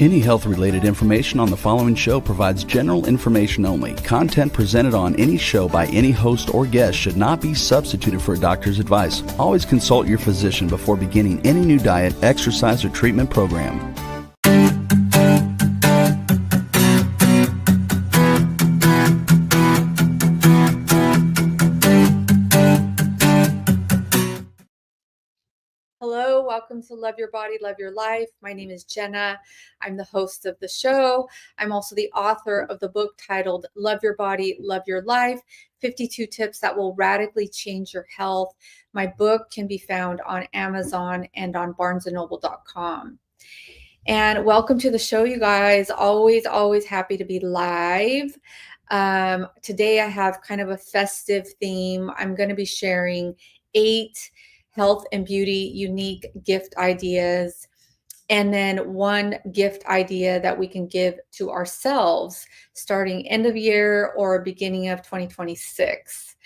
Any health-related information on the following show provides general information only. Content presented on any show by any host or guest should not be substituted for a doctor's advice. Always consult your physician before beginning any new diet, exercise, or treatment program. Hello, welcome to Love Your Body, Love Your Life. My name is Jenna. I'm the host of the show. I'm also the author of the book titled Love Your Body, Love Your Life, 52 Tips That Will Radically Change Your Health. My book can be found on Amazon and on barnesandnoble.com. And welcome to the show, you guys. Always happy to be live. Today I have kind of a festive theme. I'm going to be sharing 8 health and beauty unique gift ideas, and then 1 gift idea that we can give to ourselves starting end of year or beginning of 2026.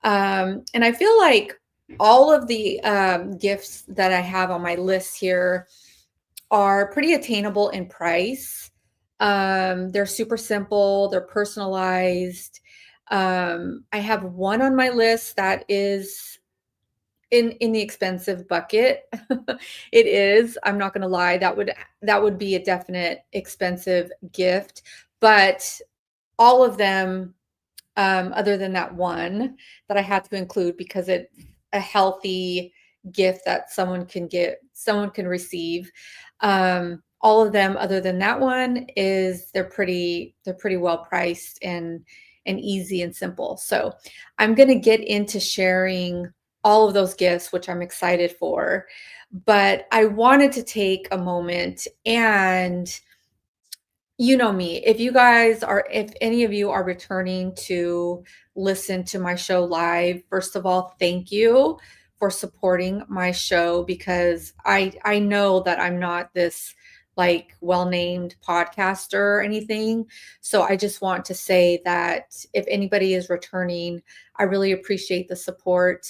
And I feel like all of the gifts that I have on my list here are pretty attainable in price. They're super simple, they're personalized. I have one on my list that is in the expensive bucket. It is. I'm not going to lie. That would be a definite expensive gift. But all of them, other than that one that I had to include because it's a healthy gift that someone can receive. All of them, other than that one, they're pretty well priced and easy and simple. So I'm going to get into sharing all of those gifts, which I'm excited for. But I wanted to take a moment, and you know me, if any of you are returning to listen to my show live, first of all, thank you for supporting my show, because I know that I'm not this like well-named podcaster or anything. So I just want to say that if anybody is returning, I really appreciate the support.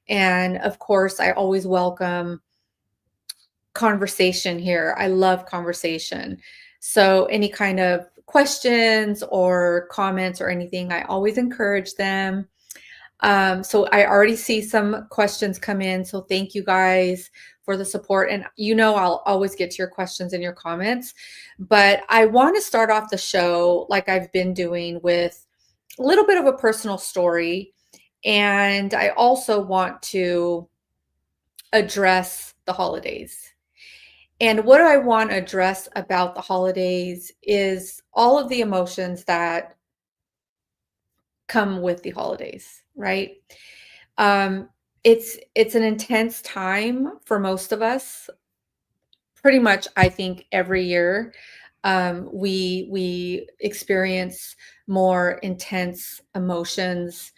And of course, I always welcome conversation here. I love conversation. So any kind of questions or comments or anything, I always encourage them. So I already see some questions come in. So thank you guys for the support. And I'll always get to your questions and your comments. But I want to start off the show like I've been doing with a little bit of a personal story. And I also want to address the holidays. And what I want to address about the holidays is all of the emotions that come with the holidays, right? It's an intense time for most of us. Pretty much, I think every year we experience more intense emotions,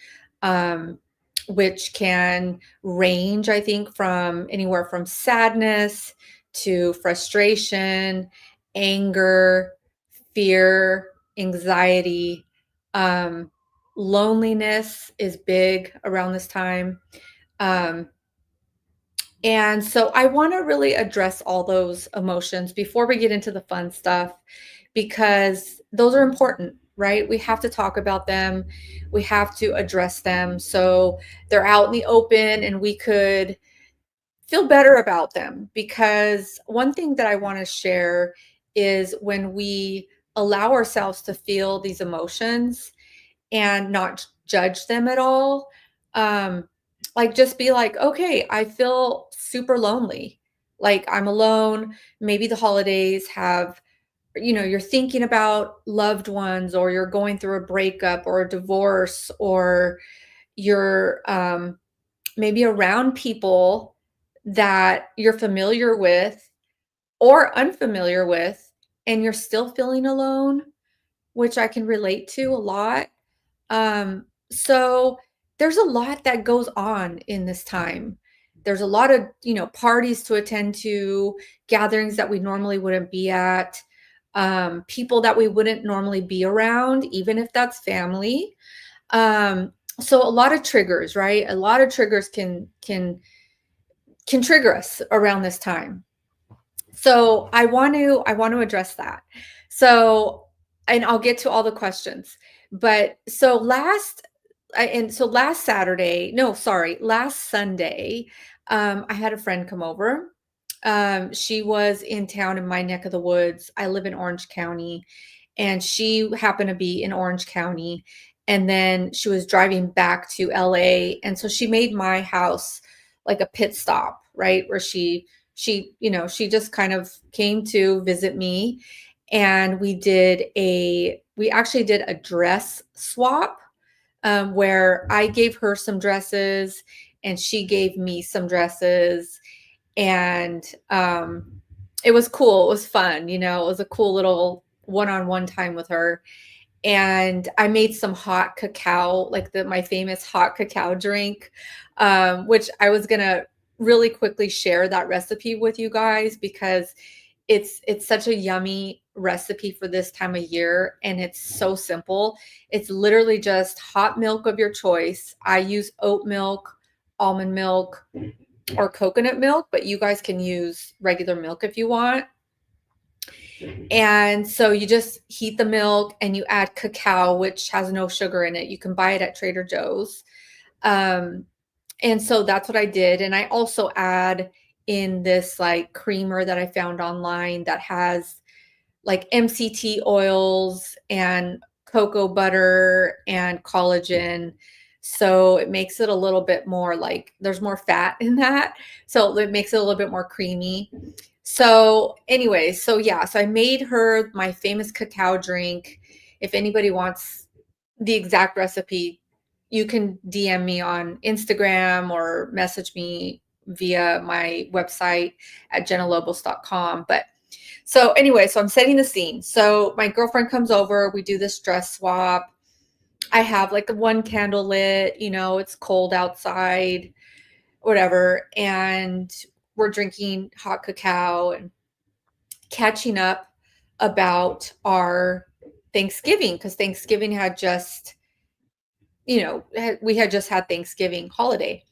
which can range, I think, from anywhere from sadness to frustration, anger, fear, anxiety. Loneliness is big around this time. And so I want to really address all those emotions before we get into the fun stuff, because those are important, right? We have to talk about them. We have to address them so they're out in the open and we could feel better about them. Because one thing that I want to share is when we allow ourselves to feel these emotions and not judge them at all, like just be like, okay, I feel super lonely. Like I'm alone. Maybe the holidays have, you're thinking about loved ones, or you're going through a breakup or a divorce, or you're maybe around people that you're familiar with or unfamiliar with, and you're still feeling alone, which I can relate to a lot. So there's a lot that goes on in this time. There's a lot of, parties to attend to, gatherings that we normally wouldn't be at, people that we wouldn't normally be around, even if that's family. So a lot of triggers, right? A lot of triggers can trigger us around this time. So I want to address that. So, and I'll get to all the questions. But so last Saturday, no, sorry, last Sunday, I had a friend come over. She was in town in my neck of the woods. I live in Orange County, and she happened to be in Orange County. And then she was driving back to LA. And so she made my house like a pit stop, right? Where she just kind of came to visit me. And we actually did a dress swap, where I gave her some dresses and she gave me some dresses. And it was cool. It was fun. It was a cool little one-on-one time with her. And I made some hot cacao, like my famous hot cacao drink, which I was gonna really quickly share that recipe with you guys, because it's such a yummy recipe for this time of year, and it's so simple. It's literally just hot milk of your choice. I use oat milk, almond milk, or coconut milk, but you guys can use regular milk if you want. And so you just heat the milk and you add cacao, which has no sugar in it. You can buy it at Trader Joe's. And so that's what I did. And I also add in this like creamer that I found online that has like MCT oils and cocoa butter and collagen. So it makes it a little bit more like there's more fat in that. So it makes it a little bit more creamy. So anyway, so I made her my famous cacao drink. If anybody wants the exact recipe, you can DM me on Instagram or message me via my website at jennalobos.com. But so anyway, so I'm setting the scene. So my girlfriend comes over, we do this dress swap. I have like one candle lit, it's cold outside, whatever. And we're drinking hot cacao and catching up about our Thanksgiving, because Thanksgiving had just, we had just had Thanksgiving holiday.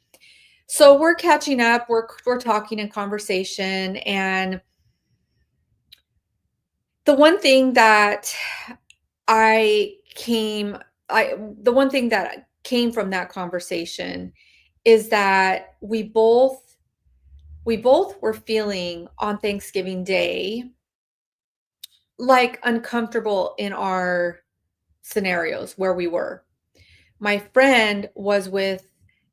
So we're catching up, we're talking in conversation. And the one thing that came from that conversation is that we both were feeling on Thanksgiving Day like uncomfortable in our scenarios where we were. My friend was with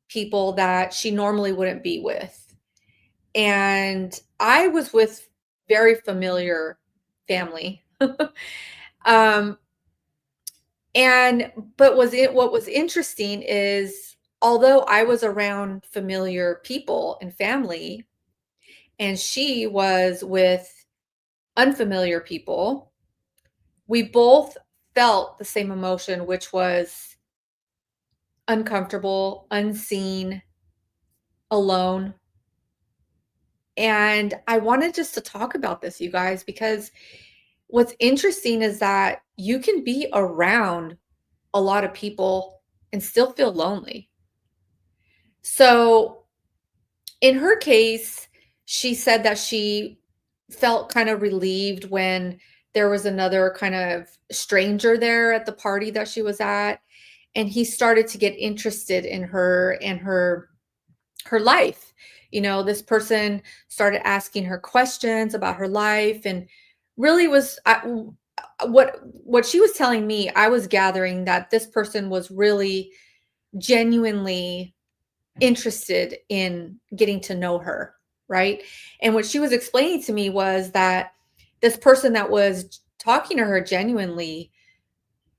people that she normally wouldn't be with. And I was with very familiar family. um, but what was interesting is, although I was around familiar people and family, and she was with unfamiliar people, we both felt the same emotion, which was uncomfortable, unseen, alone. And I wanted just to talk about this, you guys, because what's interesting is that you can be around a lot of people and still feel lonely. So in her case, she said that she felt kind of relieved when there was another kind of stranger there at the party that she was at, and he started to get interested in her and her life. This person started asking her questions about her life, and really what she was telling me, I was gathering that this person was really genuinely interested in getting to know her, right? And what she was explaining to me was that this person that was talking to her genuinely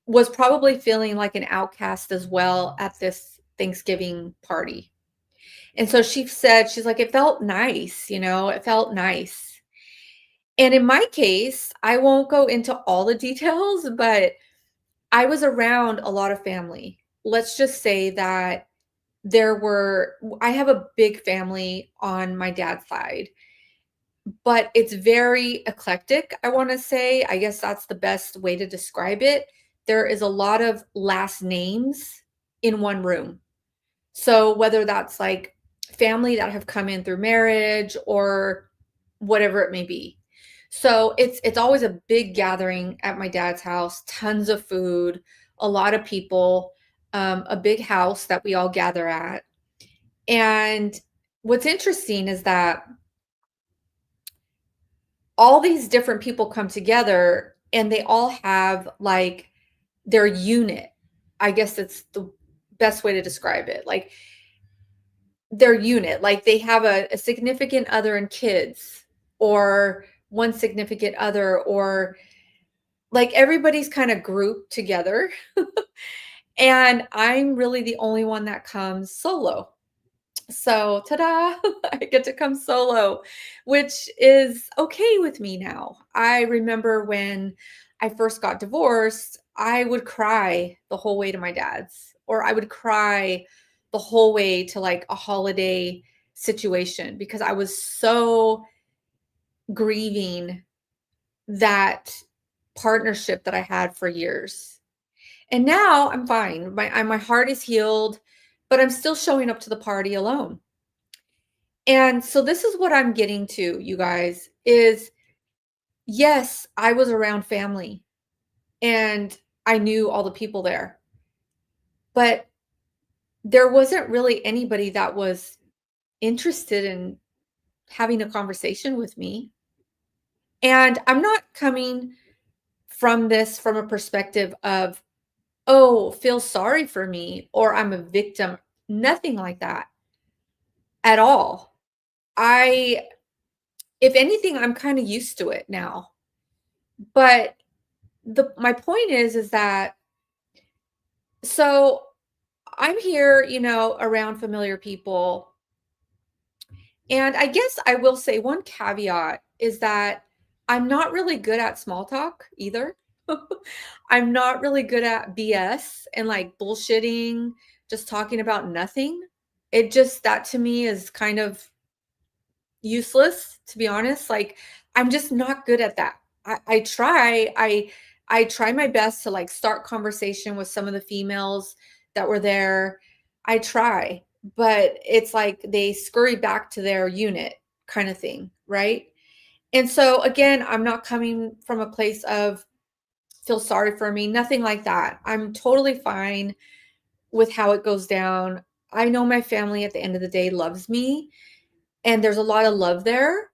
was probably feeling like an outcast as well at this Thanksgiving party. And so she said, she's like, it felt nice, it felt nice. And in my case, I won't go into all the details, but I was around a lot of family. Let's just say that I have a big family on my dad's side, but it's very eclectic, I want to say. I guess that's the best way to describe it. There is a lot of last names in one room. So whether that's like family that have come in through marriage or whatever it may be. So it's always a big gathering at my dad's house, tons of food, a lot of people, a big house that we all gather at. And what's interesting is that all these different people come together and they all have like their unit. I guess it's the best way to describe it. Like their unit, like they have a significant other and kids, or one significant other, or like everybody's kind of grouped together. And I'm really the only one that comes solo. So, ta-da, I get to come solo, which is okay with me now. I remember when I first got divorced, I would cry the whole way to my dad's, or I would cry the whole way to like a holiday situation because I was so grieving that partnership that I had for years. And now I'm fine. My heart is healed, but I'm still showing up to the party alone. And so this is what I'm getting to, you guys, is yes, I was around family and I knew all the people there, but there wasn't really anybody that was interested in having a conversation with me. And I'm not coming from this from a perspective of, oh, feel sorry for me or I'm a victim. Nothing like that at all. I, if anything, I'm kind of used to it now. But my point is that so I'm here, around familiar people. And I guess I will say one caveat is that I'm not really good at small talk either. I'm not really good at BS and like bullshitting, just talking about nothing. It just, that to me is kind of useless, to be honest. Like, I'm just not good at that. I try my best to like start conversation with some of the females that were there. I try, but it's like they scurry back to their unit kind of thing, right? And so again, I'm not coming from a place of feel sorry for me, nothing like that. I'm totally fine with how it goes down. I know my family at the end of the day loves me, and there's a lot of love there.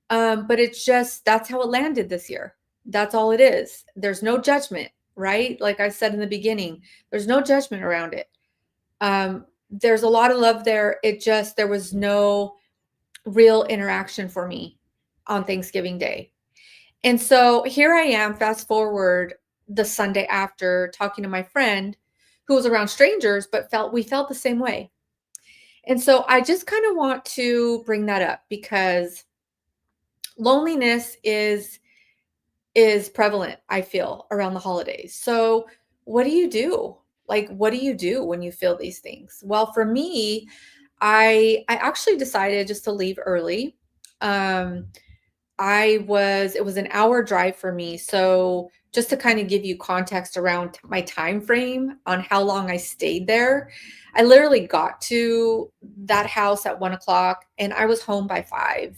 But it's just that's how it landed this year. That's all it is. There's no judgment, right? Like I said in the beginning, there's no judgment around it. There's a lot of love there. It just there was no real interaction for me on Thanksgiving Day. And so here I am, fast forward the Sunday after, talking to my friend who was around strangers, but we felt the same way. And so I just kind of want to bring that up because loneliness is prevalent, I feel, around the holidays. So what do you do? Like, what do you do when you feel these things? Well, for me, I actually decided just to leave early. Um, it was an hour drive for me. So just to kind of give you context around my time frame on how long I stayed there, I literally got to that house at 1 o'clock and I was home by 5.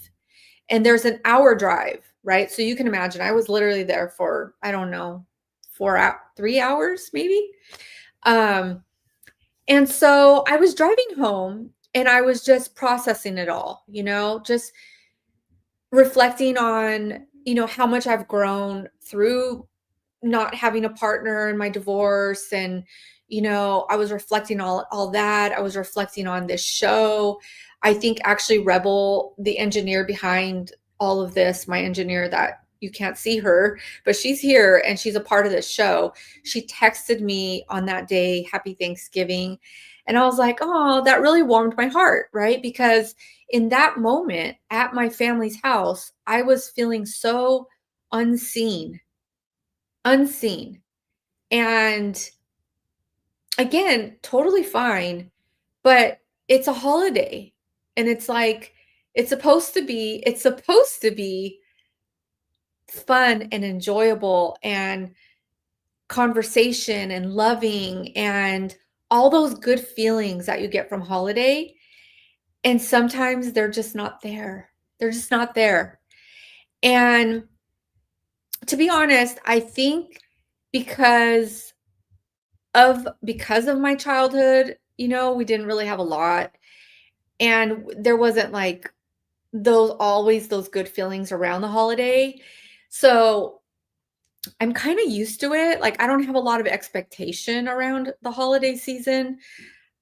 And there's an hour drive, right? So you can imagine I was literally there for, I don't know, 3 hours maybe. And so I was driving home and I was just processing it all, just reflecting on, how much I've grown through not having a partner in my divorce. And, I was reflecting all that. I was reflecting on this show. I think actually Rebel, the engineer behind all of this, my engineer that you can't see her, but she's here and she's a part of this show. She texted me on that day, Happy Thanksgiving. And I was like, oh, that really warmed my heart, right? Because in that moment at my family's house, I was feeling so unseen. And again, totally fine, but it's a holiday and it's like it's supposed to be fun and enjoyable and conversation and loving and all those good feelings that you get from holiday, and sometimes they're just not there. They're just not there. And to be honest, I think because because of my childhood, we didn't really have a lot, and there wasn't like those good feelings around the holiday. So I'm kind of used to it. Like, I don't have a lot of expectation around the holiday season.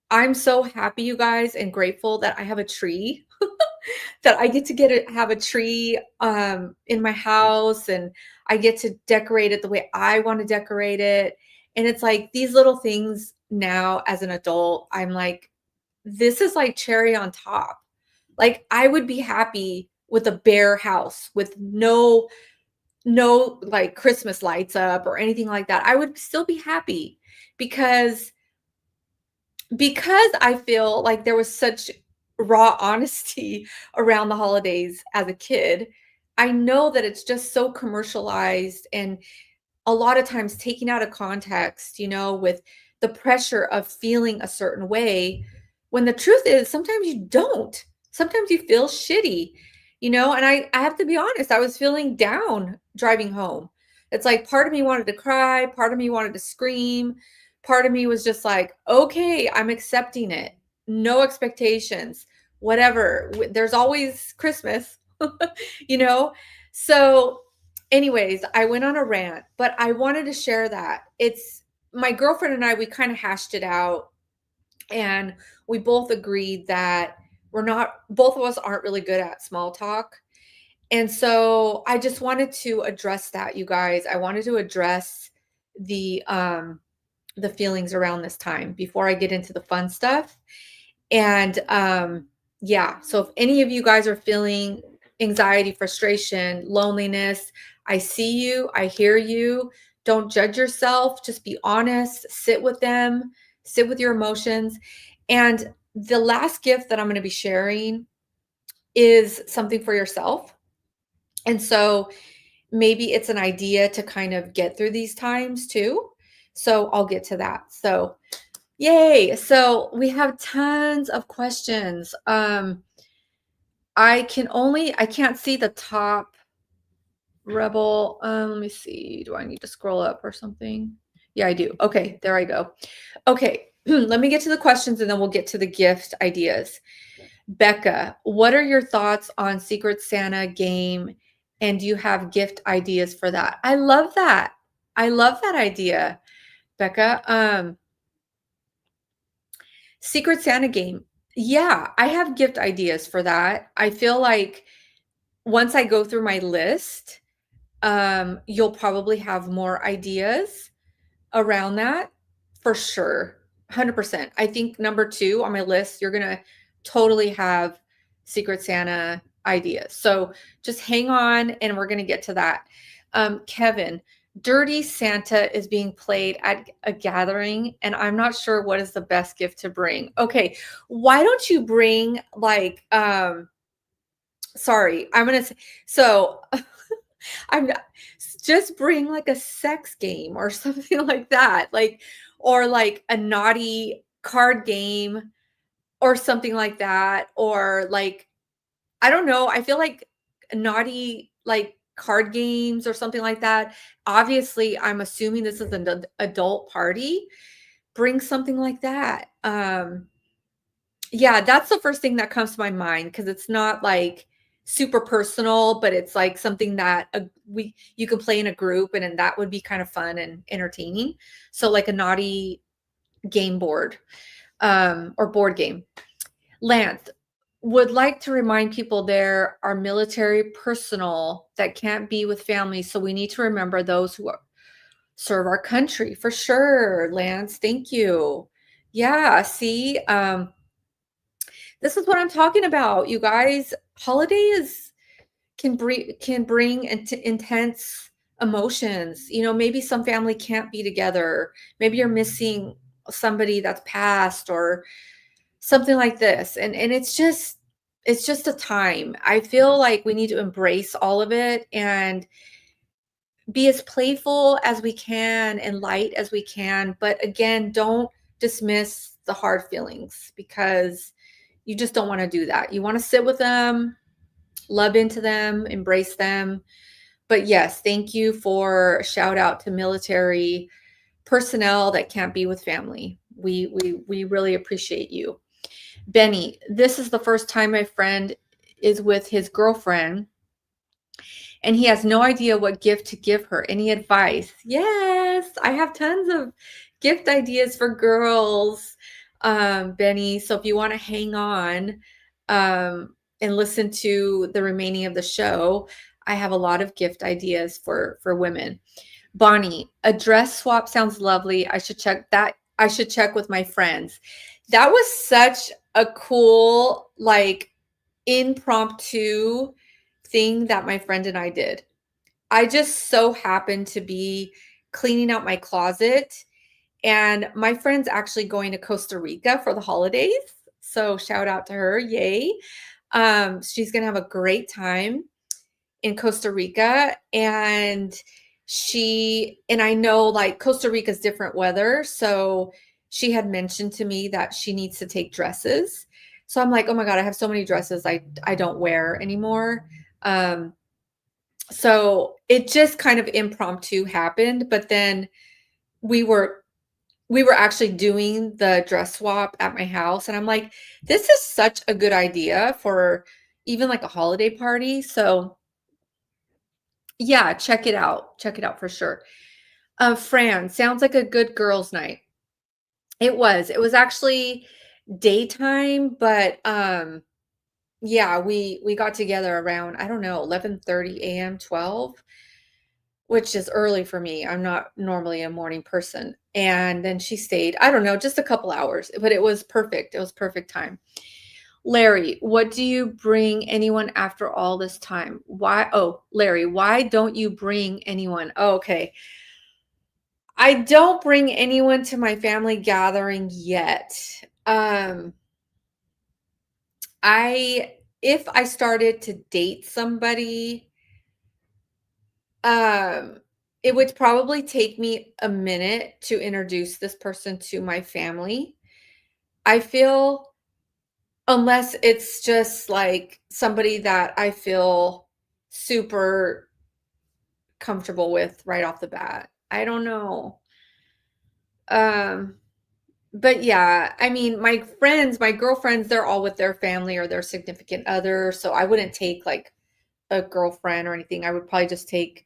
I'm so happy, you guys, and grateful that I have a tree, that I get to have a tree in my house, and I get to decorate it the way I want to decorate it. And it's like these little things now as an adult, I'm like, this is like cherry on top. Like, I would be happy with a bare house with no like Christmas lights up or anything like that. I would still be happy because I feel like there was such raw honesty around the holidays as a kid. I know that it's just so commercialized and a lot of times taken out of context, with the pressure of feeling a certain way, when the truth is sometimes you don't. Sometimes you feel shitty, and I have to be honest, I was feeling down driving home. It's like part of me wanted to cry, part of me wanted to scream, part of me was just like, okay, I'm accepting it. No expectations, whatever. There's always Christmas, you know? So, anyways, I went on a rant, but I wanted to share that. It's my girlfriend and I, we kind of hashed it out, and we both agreed that both of us aren't really good at small talk. And so I just wanted to address that, you guys. I wanted to address the feelings around this time before I get into the fun stuff. And yeah, so if any of you guys are feeling anxiety, frustration, loneliness, I see you, I hear you. Don't judge yourself, just be honest, sit with them, sit with your emotions. And the last gift that I'm going to be sharing is something for yourself. And so maybe it's an idea to kind of get through these times too. So I'll get to that. So yay. So we have tons of questions. I can't see the top. Rebel. Let me see. Do I need to scroll up or something? Yeah, I do. Okay, there I go. Okay, let me get to the questions and then we'll get to the gift ideas. Becca, what are your thoughts on Secret Santa game? And do you have gift ideas for that? I love that. I love that idea, Becca. Secret Santa game. Yeah, I have gift ideas for that. I feel like once I go through my list, you'll probably have more ideas around that for sure. 100%. I think number 2 on my list, you're going to totally have Secret Santa ideas. So just hang on and we're going to get to that. Kevin, Dirty Santa is being played at a gathering and I'm not sure what is the best gift to bring. Okay, why don't you bring like sorry, I'm going to say so I'm not, just bring like a sex game or something like that. Like or like a naughty card game or something like that or like I don't know, I feel like naughty like card games or something like that. Obviously, I'm assuming this is an adult party. Bring something like that. Yeah, that's the first thing that comes to my mind because it's not like super personal, but it's like something that you can play in a group and that would be kind of fun and entertaining. So like a naughty game board or board game. Lance, would like to remind people there are military personnel that can't be with families, so we need to remember those who serve our country for sure. Lance, thank you. Yeah, see, this is what I'm talking about, you guys. Holidays can bring intense emotions. Maybe some family can't be together. Maybe you're missing somebody that's passed or something like this. And it's just a time. I feel like we need to embrace all of it and be as playful as we can and light as we can. But again, don't dismiss the hard feelings because you just don't want to do that. You want to sit with them, love into them, embrace them. But yes, thank you for shout out to military personnel that can't be with family. We really appreciate you. Benny, this is the first time my friend is with his girlfriend and he has no idea what gift to give her. Any advice? Yes, I have tons of gift ideas for girls, Benny. So if you want to hang on and listen to the remaining of the show, I have a lot of gift ideas for women. Bonnie, a dress swap sounds lovely. I should check that. I should check with my friends. That was such a cool, like, impromptu thing that my friend and I did. I just so happened to be cleaning out my closet, and my friend's actually going to Costa Rica for the holidays. So shout out to her. Yay. She's going to have a great time in Costa Rica, and I know like Costa Rica's different weather, so she had mentioned to me that she needs to take dresses. So I'm like, oh my God, I have so many dresses I don't wear anymore. So it just kind of impromptu happened, but then we were actually doing the dress swap at my house, and I'm like, this is such a good idea for even like a holiday party. So yeah, check it out. Check it out for sure. Fran, sounds like a good girls' night. It was. It was actually daytime, but yeah, we got together around, I don't know, 11:30 a.m., 12, which is early for me. I'm not normally a morning person. And then she stayed, I don't know, just a couple hours, but it was perfect. It was perfect time. Larry, what do you bring anyone after all this time? Why? Oh, Larry, why don't you bring anyone? Oh, okay. I don't bring anyone to my family gathering yet. I if I started to date somebody, um, it would probably take me a minute to introduce this person to my family. I feel unless it's just like somebody that I feel super comfortable with right off the bat. I don't know. Um, but yeah, I mean, my friends, my girlfriends, they're all with their family or their significant other. So I wouldn't take like a girlfriend or anything. I would probably just take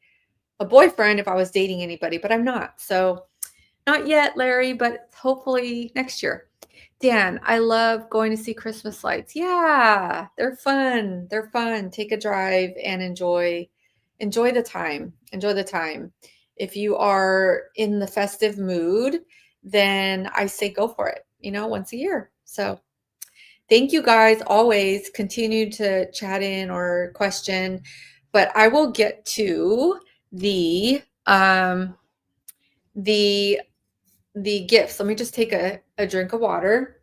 a boyfriend if I was dating anybody, but I'm not. So not yet, Larry, but hopefully next year. Dan, I love going to see Christmas lights. Yeah, they're fun. They're fun. Take a drive and enjoy the time. Enjoy the time. If you are in the festive mood, then I say go for it, once a year. So thank you guys. Always continue to chat in or question, but I will get to the gifts. Let me just take a drink of water.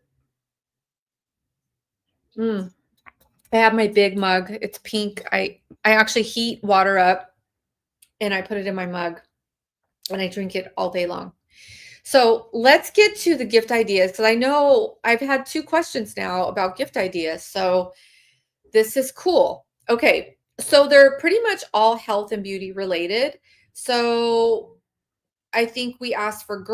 I have my big mug. It's pink. I actually heat water up and I put it in my mug and I drink it all day long. So let's get to the gift ideas, because I know I've had 2 questions now about gift ideas. So this is cool. Okay. So they're pretty much all health and beauty related. So I think we asked for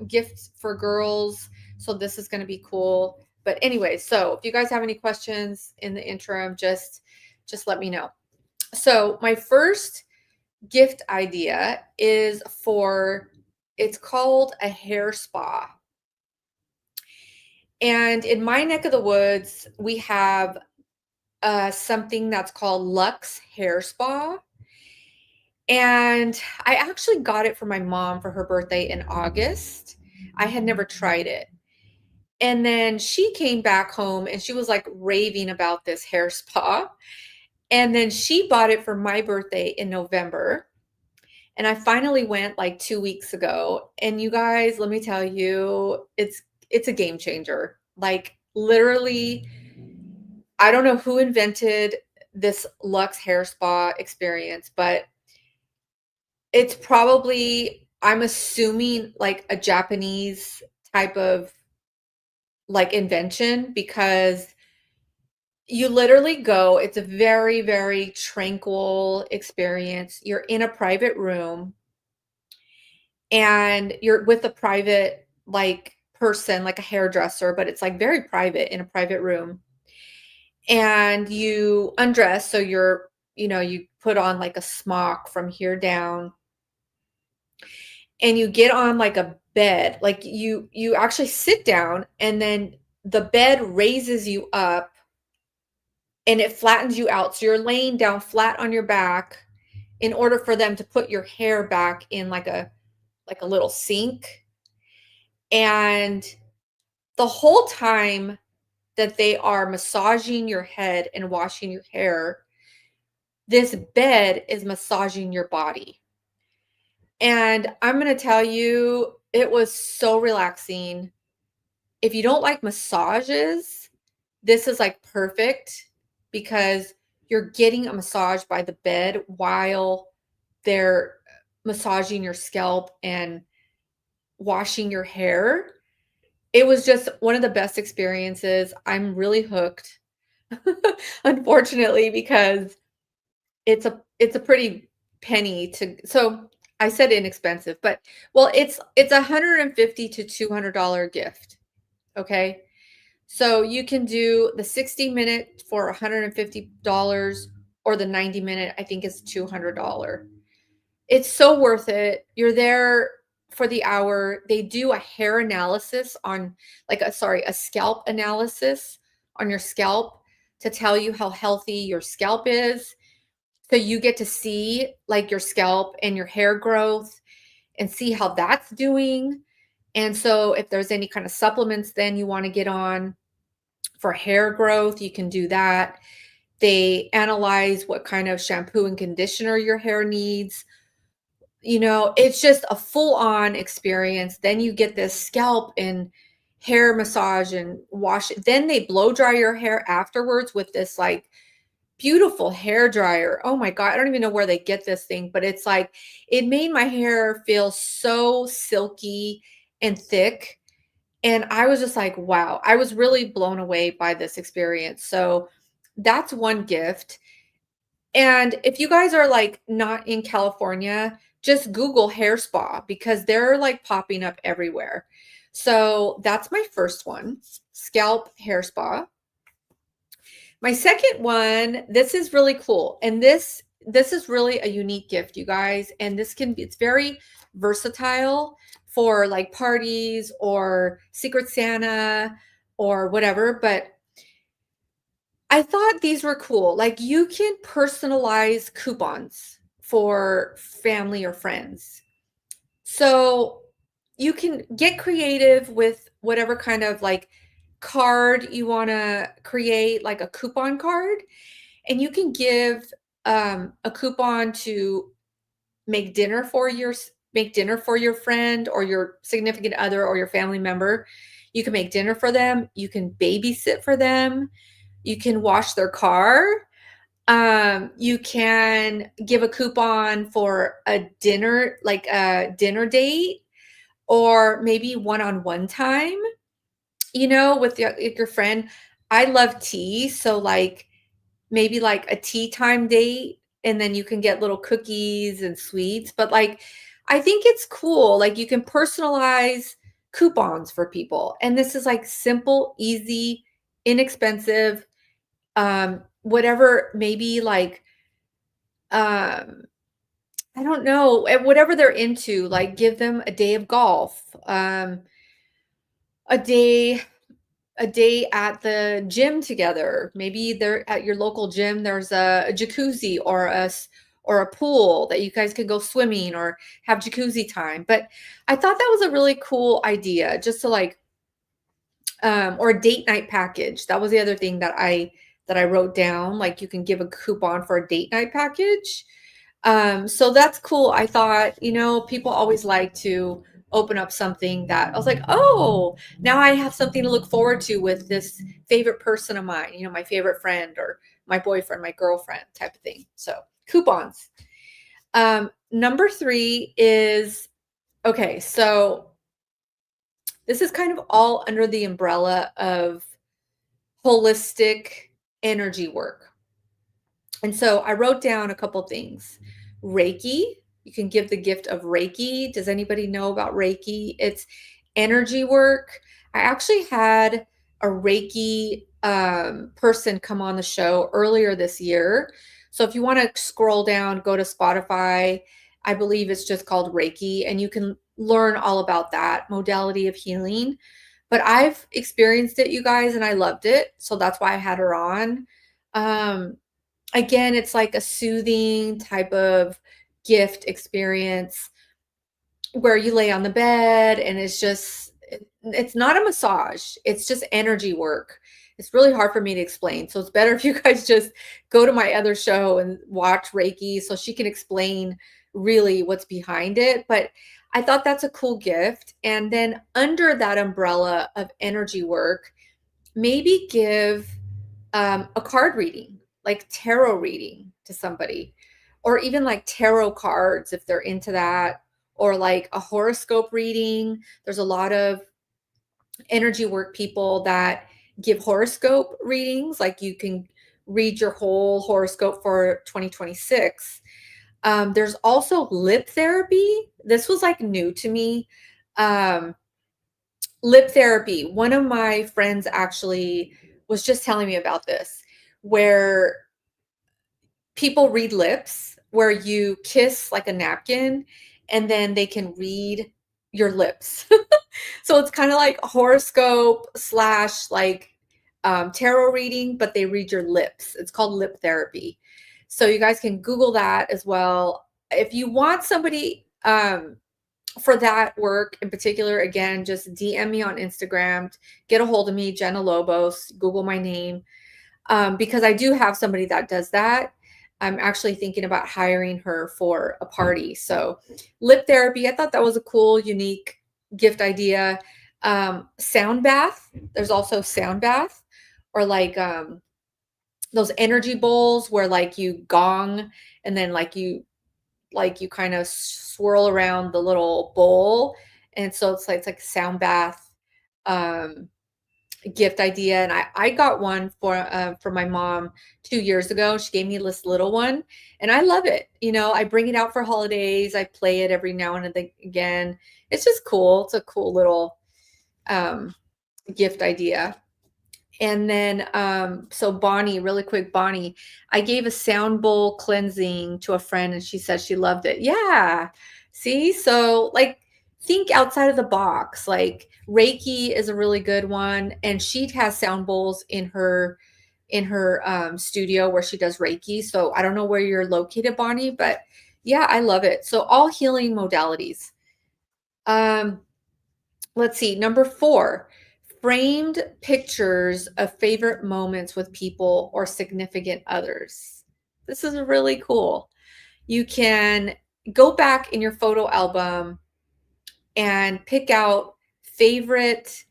gifts for girls. So this is going to be cool. But anyway, so if you guys have any questions in the interim, just let me know. So my first gift idea is it's called a hair spa. And in my neck of the woods, we have something that's called Lux Hair Spa. And I actually got it for my mom for her birthday in August. I had never tried it. And then she came back home and she was like raving about this hair spa. And then she bought it for my birthday in November. And I finally went like 2 weeks ago. And you guys, let me tell you, it's a game changer. Like literally, I don't know who invented this Lux hair spa experience, but it's probably, I'm assuming, like a Japanese type of like invention, because You literally go, it's a very, very tranquil experience. You're in a private room and you're with a private like person, like a hairdresser, but it's like very private in a private room. And you undress, so you put on like a smock from here down and you get on like a bed. Like you actually sit down and then the bed raises you up and it flattens you out. So you're laying down flat on your back in order for them to put your hair back in like a little sink. And the whole time that they are massaging your head and washing your hair, this bed is massaging your body. And I'm going to tell you, it was so relaxing. If you don't like massages, this is like perfect because you're getting a massage by the bed while they're massaging your scalp and washing your hair. It was just one of the best experiences. I'm really hooked. Unfortunately, because it's a pretty penny to so I said inexpensive, but well, it's $150 to $200 gift. Okay. So you can do the 60-minute for $150 or the 90-minute, I think is $200. It's so worth it. You're there for the hour. They do a hair analysis on a scalp analysis on your scalp to tell you how healthy your scalp is. So you get to see like your scalp and your hair growth and see how that's doing. And so if there's any kind of supplements then you want to get on for hair growth, you can do that. They analyze what kind of shampoo and conditioner your hair needs. It's just a full-on experience. Then you get this scalp and hair massage and wash it. Then they blow dry your hair afterwards with this like beautiful hair dryer. Oh my God, I don't even know where they get this thing, but it's like it made my hair feel so silky and thick. And I was just like, wow, I was really blown away by this experience. So that's one gift. And if you guys are like not in California, just Google hair spa because they're like popping up everywhere. So that's my first one, scalp hair spa. My second one, this is really cool. And this is really a unique gift, you guys. And it's very versatile for like parties or Secret Santa or whatever, but I thought these were cool. Like you can personalize coupons for family or friends. So you can get creative with whatever kind of like card you want to create, like a coupon card, and you can give a coupon to make dinner for your friend or your significant other or your family member. You can make dinner for them. You can babysit for them. You can wash their car. You can give a coupon for a dinner, like a dinner date, or maybe one-on-one time, with your friend. I love tea, so like maybe like a tea time date, and then you can get little cookies and sweets. But like, I think it's cool. Like you can personalize coupons for people, and this is like simple, easy, inexpensive. Whatever, maybe like um I don't know, whatever they're into, like give them a day of golf, a day a day at the gym together. Maybe they're at your local gym, there's a jacuzzi or a pool that you guys could go swimming or have jacuzzi time. But I thought that was a really cool idea just to like or a date night package. That was the other thing that I wrote down. Like you can give a coupon for a date night package. So that's cool. I thought, people always like to open up something that I was like, oh, now I have something to look forward to with this favorite person of mine, my favorite friend or my boyfriend, my girlfriend type of thing. So coupons. Number 3 is, okay, so this is kind of all under the umbrella of holistic energy work. And so I wrote down a couple things. Reiki, you can give the gift of Reiki. Does anybody know about Reiki? It's energy work. I actually had a Reiki person come on the show earlier this year. So if you want to scroll down, go to Spotify. I believe it's just called Reiki, and you can learn all about that modality of healing. But I've experienced it, you guys, and I loved it. So that's why I had her on. Um, Again, it's like a soothing type of gift experience where you lay on the bed and it's not a massage, it's just energy work. It's really hard for me to explain. So it's better if you guys just go to my other show and watch Reiki so she can explain really what's behind it. But I thought that's a cool gift. And then under that umbrella of energy work, maybe give a card reading, like tarot reading to somebody, or even like tarot cards if they're into that, or like a horoscope reading. There's a lot of energy work people that give horoscope readings, like you can read your whole horoscope for 2026. There's also lip therapy. This was like new to me. Um, Lip therapy. One of my friends actually was just telling me about this, where people read lips, where you kiss like a napkin and then they can read your lips. So it's kind of like horoscope slash like tarot reading, but they read your lips. It's called lip therapy. So you guys can Google that as well. If you want somebody for that work in particular, again, just DM me on Instagram, get a hold of me, Jenna Lobos, Google my name, because I do have somebody that does that. I'm actually thinking about hiring her for a party. So lip therapy, I thought that was a cool, unique gift idea. Sound bath. There's also sound bath, or like those energy bowls where like you gong and then like you kind of swirl around the little bowl. And so it's like a sound bath gift idea. And I got one for my mom 2 years ago. She gave me this little one and I love it. I bring it out for holidays. I play it every now and again. It's just cool. It's a cool little gift idea. And then, so Bonnie, really quick, Bonnie, I gave a sound bowl cleansing to a friend and she said she loved it. Yeah. See, so like think outside of the box. Like Reiki is a really good one. And she has sound bowls in her studio where she does Reiki. So I don't know where you're located, Bonnie, but yeah, I love it. So all healing modalities. Um, let's see, number 4, framed pictures of favorite moments with people or significant others. This is really cool. You can go back in your photo album and pick out favorite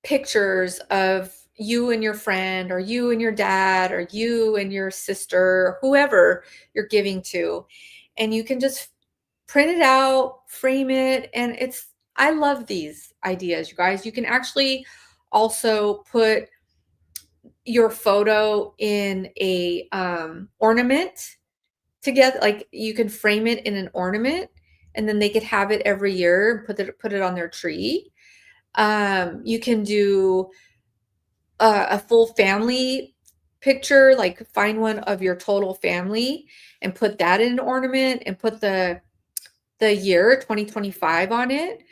pictures of you and your friend, or you and your dad, or you and your sister, whoever you're giving to. And you can just print it out, frame it, and I love these ideas, you guys. You can actually also put your photo in a ornament together. Like you can frame it in an ornament, and then they could have it every year, put it on their tree. You can do a full family picture, like find one of your total family and put that in an ornament and put the year 2025 on it.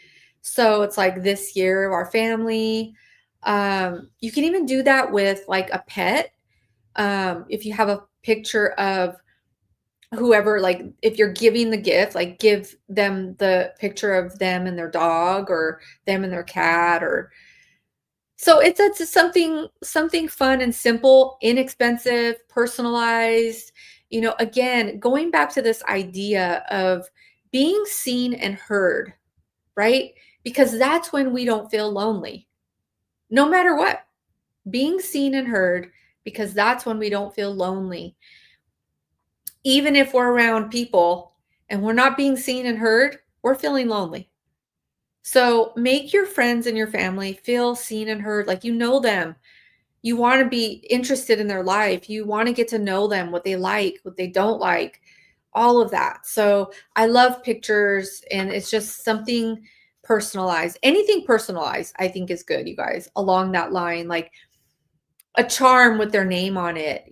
So it's like this year of our family. You can even do that with like a pet. If you have a picture of whoever, like if you're giving the gift, like give them the picture of them and their dog, or them and their cat, or so it's just something fun and simple, inexpensive, personalized. Again, going back to this idea of being seen and heard, right? Because that's when we don't feel lonely, no matter what. Being seen and heard, because that's when we don't feel lonely. Even if we're around people and we're not being seen and heard, we're feeling lonely. So make your friends and your family feel seen and heard, like you know them. You want to be interested in their life. You want to get to know them, what they like, what they don't like, all of that. So I love pictures, and it's just something personalized. Anything personalized, I think is good, you guys, along that line. Like a charm with their name on it,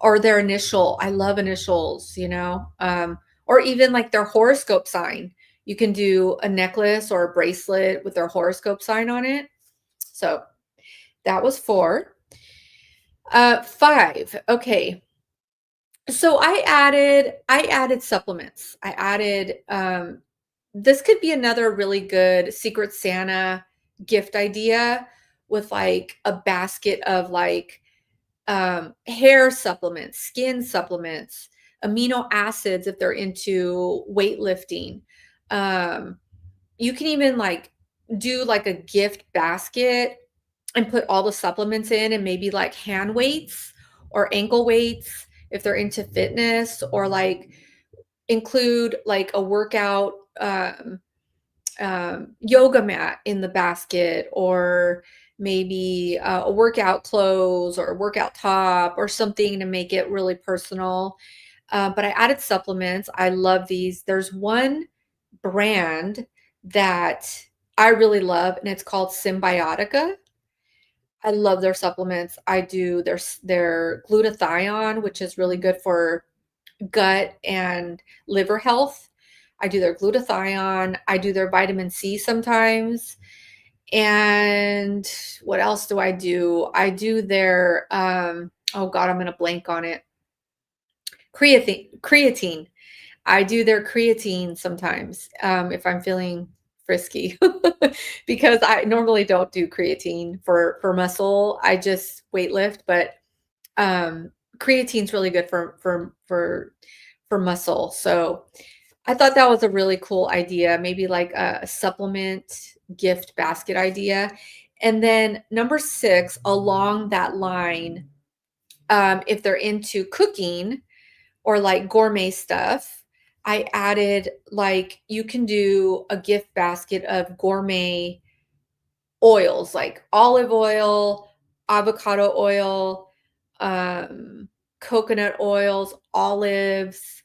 or their initial. I love initials, or even like their horoscope sign. You can do a necklace or a bracelet with their horoscope sign on it. So that was 4. 5. Okay. So I added supplements. I added this could be another really good Secret Santa gift idea, with like a basket of like hair supplements, skin supplements, amino acids if they're into weightlifting. Um, you can even like do like a gift basket and put all the supplements in, and maybe like hand weights or ankle weights if they're into fitness, or like include like a workout yoga mat in the basket, or maybe a workout clothes or a workout top or something to make it really personal. But I added supplements. I love these. There's one brand that I really love, and it's called Symbiotica. I love their supplements. I do their glutathione, which is really good for gut and liver health. I do their glutathione. I do their vitamin C sometimes. And what else do I do? I do their oh God, I'm gonna blank on it. Creatine. I do their creatine sometimes if I'm feeling frisky, because I normally don't do creatine for muscle. I just weight lift, but creatine's really good for muscle. So I thought that was a really cool idea, maybe like a supplement gift basket idea. And then number 6, along that line, if they're into cooking or like gourmet stuff, I added like you can do a gift basket of gourmet oils, like olive oil, avocado oil, coconut oils, olives,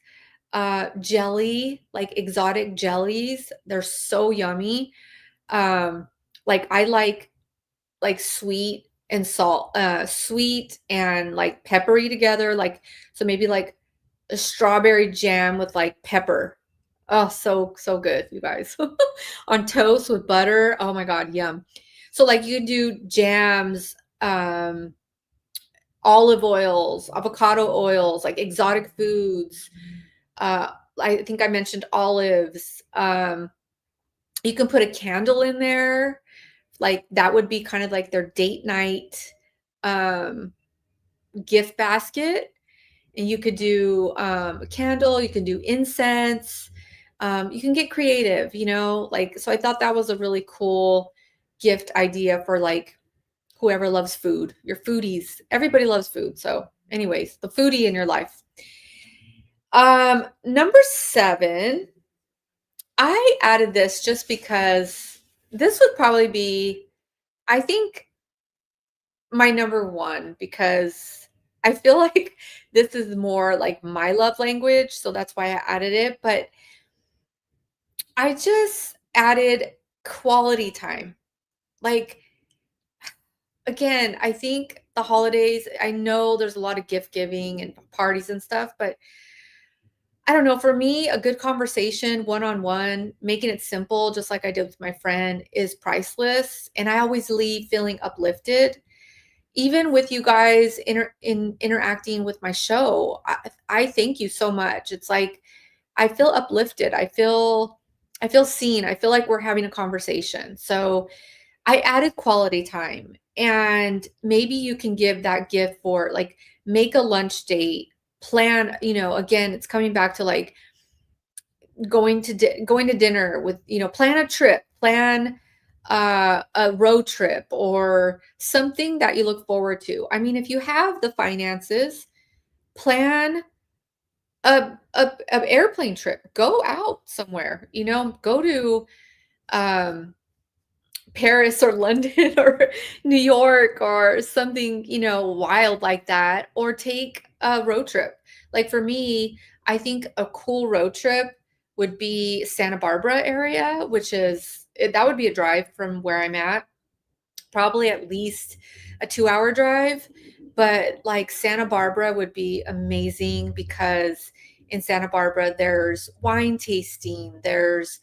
jelly, like exotic jellies. They're so yummy. Um, like I like sweet and like peppery together. Like, so maybe like a strawberry jam with like pepper. Oh, so good, you guys. On toast with butter. Oh my God, yum. So like you can do jams, olive oils, avocado oils, like exotic foods. Uh, I think I mentioned olives. You can put a candle in there. Like that would be kind of like their date night um, gift basket. And you could do a candle, you can do incense, you can get creative, like, so I thought that was a really cool gift idea for like whoever loves food, your foodies. Everybody loves food. So, anyways, the foodie in your life. Number 7, I added this just because this would probably be, I think, my number 1, because I feel like this is more like my love language, so that's why I added it, but I just added quality time. Like, again, I think the holidays, I know there's a lot of gift giving and parties and stuff, but I don't know, for me, a good conversation one-on-one, making it simple, just like I did with my friend, is priceless, and I always leave feeling uplifted. Even with you guys interacting with my show, I thank you so much. It's like I feel uplifted. I feel seen. I feel like we're having a conversation. So I added quality time, and maybe you can give that gift for like make a lunch date, plan, again, it's coming back to like going to dinner with, plan a trip, plan a road trip or something that you look forward to. I mean, if you have the finances, plan a airplane trip. Go out somewhere, go to um Paris or London or New York or something, wild like that, or take a road trip. Like for me, I think a cool road trip would be Santa Barbara area, that would be a drive from where I'm at, probably at least a 2-hour drive. But like Santa Barbara would be amazing because in Santa Barbara, there's wine tasting, there's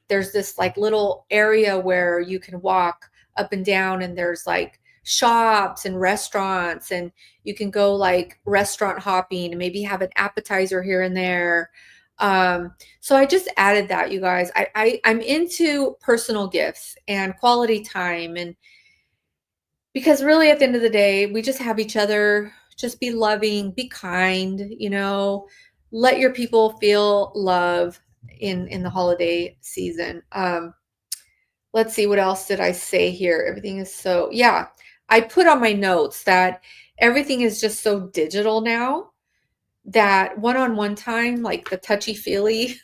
this like little area where you can walk up and down, and there's like shops and restaurants, and you can go like restaurant hopping and maybe have an appetizer here and there. So I just added that, you guys. I'm into personal gifts and quality time, and because really at the end of the day, we just have each other. Just be loving, be kind, let your people feel love in the holiday season. Let's see, what else did I say here? Everything is so, yeah. I put on my notes that everything is just so digital now that one-on-one time, like the touchy-feely,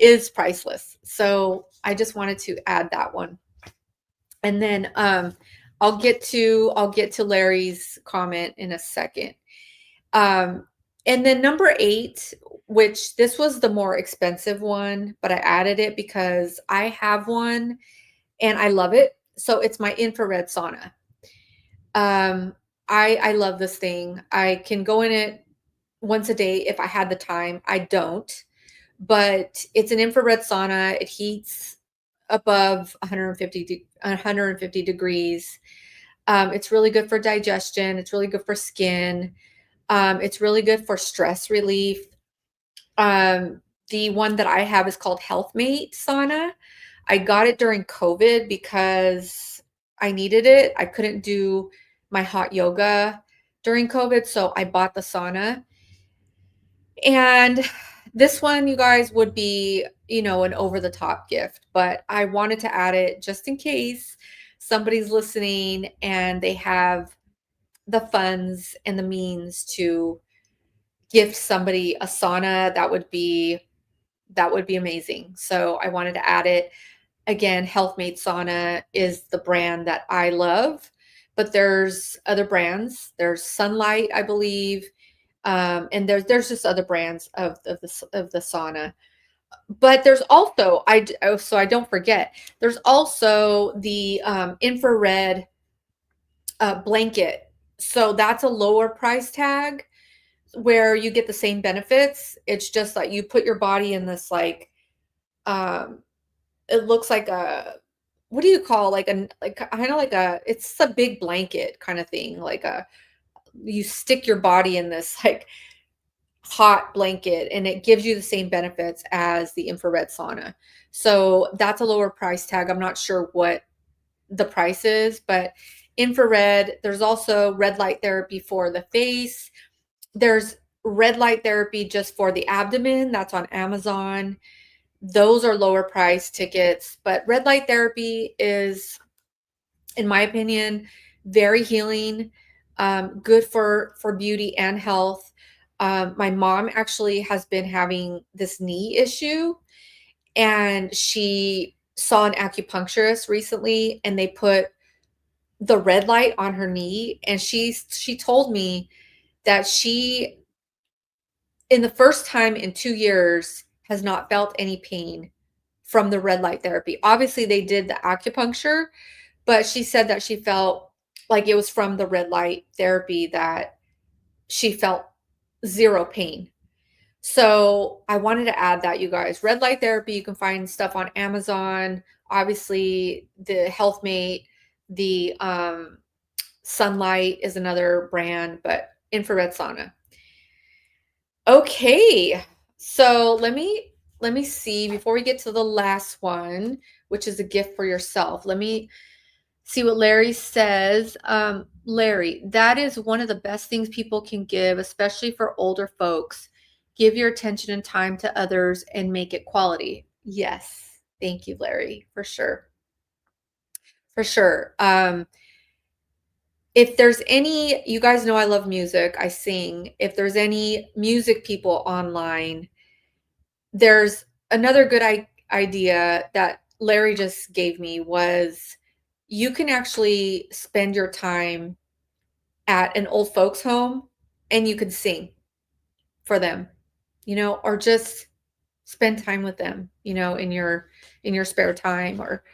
is priceless. So I just wanted to add that one. And then I'll get to Larry's comment in a second. And then number 8, which this was the more expensive one, but I added it because I have one and I love it. So it's my infrared sauna. I love this thing. I can go in it once a day if I had the time. I don't, but it's an infrared sauna. It heats above 150 degrees. It's really good for digestion. It's really good for skin. It's really good for stress relief. The one that I have is called HealthMate sauna. I got it during COVID because I needed it. I couldn't do my hot yoga during COVID, so I bought the sauna. And this one, you guys, would be, an over the top gift, but I wanted to add it just in case somebody's listening and they have the funds and the means to gift somebody a sauna. That would be amazing. So I wanted to add it. Again, HealthMate Sauna is the brand that I love, but there's other brands. There's Sunlight, I believe, and there's just other brands of the sauna. But there's also, so I don't forget, there's also the infrared blanket. So that's a lower price tag where you get the same benefits. It's just like you put your body in this like it looks like a, what do you call, like kind of like it's a big blanket kind of thing, you stick your body in this like hot blanket, and it gives you the same benefits as the infrared sauna. So that's a lower price tag. I'm not sure what the price is, but infrared, there's also red light therapy for the face. There's red light therapy just for the abdomen. That's on Amazon. Those are lower price tickets, but red light therapy is, in my opinion, very healing, good for beauty and health. My mom actually has been having this knee issue, and she saw an acupuncturist recently, and they put the red light on her knee, and she told me that she, in the first time in 2 years, has not felt any pain from the red light therapy. Obviously, they did the acupuncture, but she said that she felt like it was from the red light therapy that she felt zero pain. So I wanted to add that, you guys. Red light therapy, you can find stuff on Amazon. Obviously, the HealthMate, the Sunlight is another brand, but infrared sauna. Okay, so let me see before we get to the last one, which is a gift for yourself. Let me see what Larry says. Larry, that is one of the best things people can give, especially for older folks. Give your attention and time to others and make it quality. Yes. Thank you, Larry, for sure. For sure. If there's any, you guys know I love music, I sing. If there's any music people online, there's another good idea that Larry just gave me was you can actually spend your time at an old folks home and you can sing for them, or just spend time with them, in your spare time, or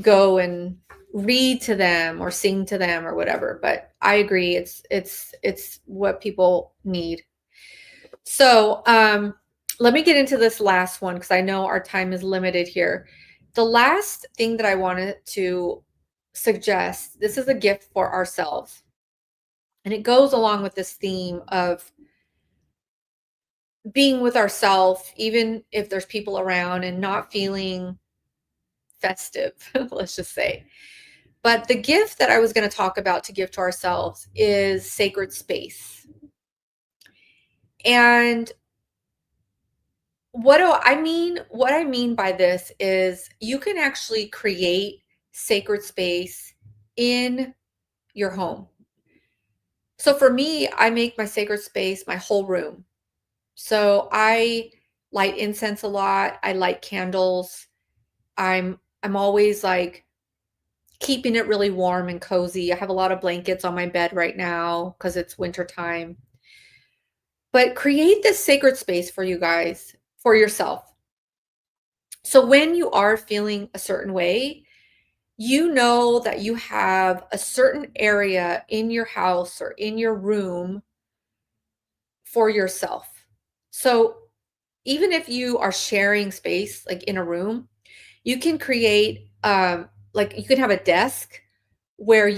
go and read to them or sing to them or whatever. But I agree, it's what people need. So, let me get into this last one because I know our time is limited here. The last thing that I wanted to suggest, this is a gift for ourselves. And it goes along with this theme of being with ourselves, even if there's people around, and not feeling festive, let's just say. But the gift that I was going to talk about to give to ourselves is sacred space. And what do I mean? What I mean by this is you can actually create sacred space in your home. So for me, I make my sacred space my whole room. So I light incense a lot. I light candles. I'm always like keeping it really warm and cozy. I have a lot of blankets on my bed right now because it's winter time. But create this sacred space for you guys, for yourself. So when you are feeling a certain way, you know that you have a certain area in your house or in your room for yourself. So even if you are sharing space, like in a room, you can create, like you can have a desk where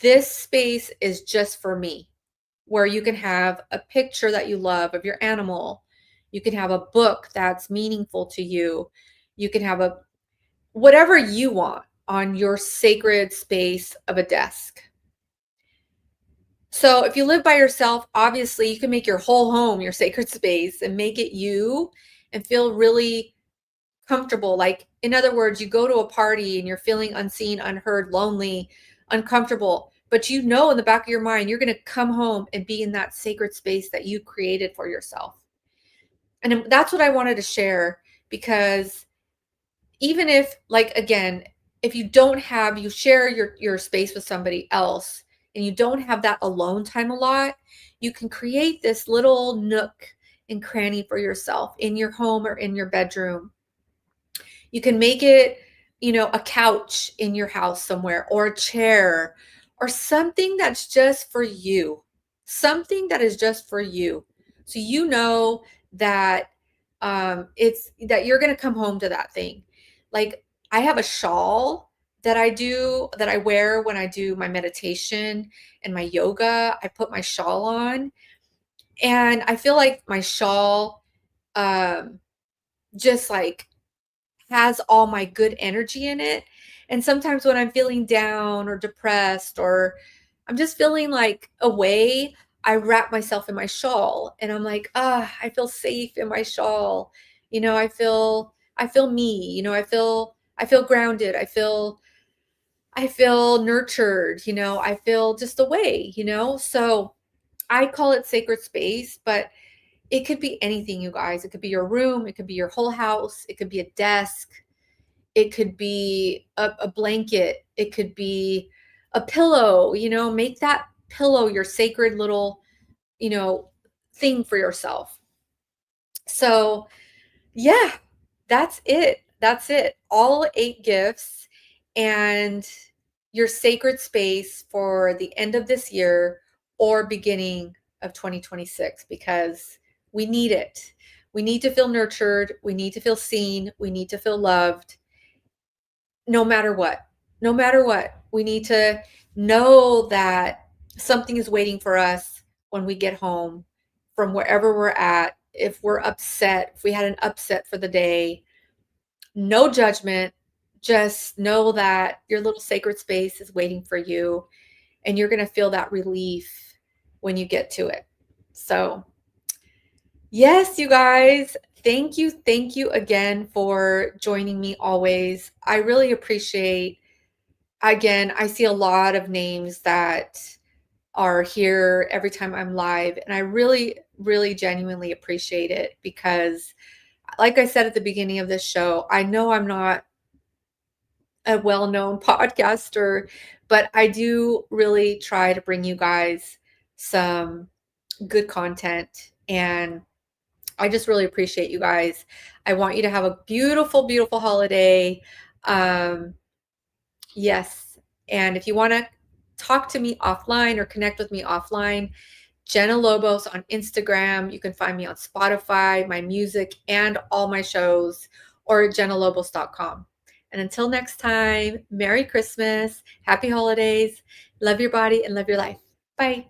this space is just for me, where you can have a picture that you love of your animal. You can have a book that's meaningful to you. You can have whatever you want on your sacred space of a desk. So if you live by yourself, obviously you can make your whole home your sacred space and make it you and feel really comfortable. Like, in other words, you go to a party and you're feeling unseen, unheard, lonely, uncomfortable, but in the back of your mind, you're going to come home and be in that sacred space that you created for yourself. And that's what I wanted to share, because even if, like, again, if you share your space with somebody else and you don't have that alone time a lot, you can create this little nook and cranny for yourself in your home or in your bedroom. You can make it, a couch in your house somewhere, or a chair, or something that's just for you. Something that is just for you. So that it's that you're going to come home to that thing. Like, I have a shawl that I wear when I do my meditation and my yoga. I put my shawl on, and I feel like my shawl just like has all my good energy in it. And sometimes when I'm feeling down or depressed, or I'm just feeling like away, I wrap myself in my shawl and I'm like, I feel safe in my shawl. I feel me, I feel grounded. I feel nurtured, I feel just away, so I call it sacred space, but it could be anything, you guys. It could be your room, it could be your whole house, it could be a desk, it could be a blanket, it could be a pillow. Make that pillow your sacred little, you know, thing for yourself. So, yeah, that's it. That's it. All 8 gifts and your sacred space for the end of this year or beginning of 2026, because we need it. We need to feel nurtured. We need to feel seen. We need to feel loved, no matter what. No matter what. We need to know that something is waiting for us when we get home from wherever we're at. If we're upset, if we had an upset for the day, no judgment. Just know that your little sacred space is waiting for you, and you're going to feel that relief when you get to it. So, yes, you guys, thank you. Thank you again for joining me always. I really appreciate, again, I see a lot of names that are here every time I'm live, and I really, really genuinely appreciate it, because like I said at the beginning of this show, I know I'm not a well-known podcaster, but I do really try to bring you guys some good content, and I just really appreciate you guys. I want you to have a beautiful, beautiful holiday. Yes. And if you want to talk to me offline or connect with me offline, Jenna Lobos on Instagram. You can find me on Spotify, my music, and all my shows, or jennalobos.com. And until next time, Merry Christmas, Happy Holidays, love your body and love your life. Bye.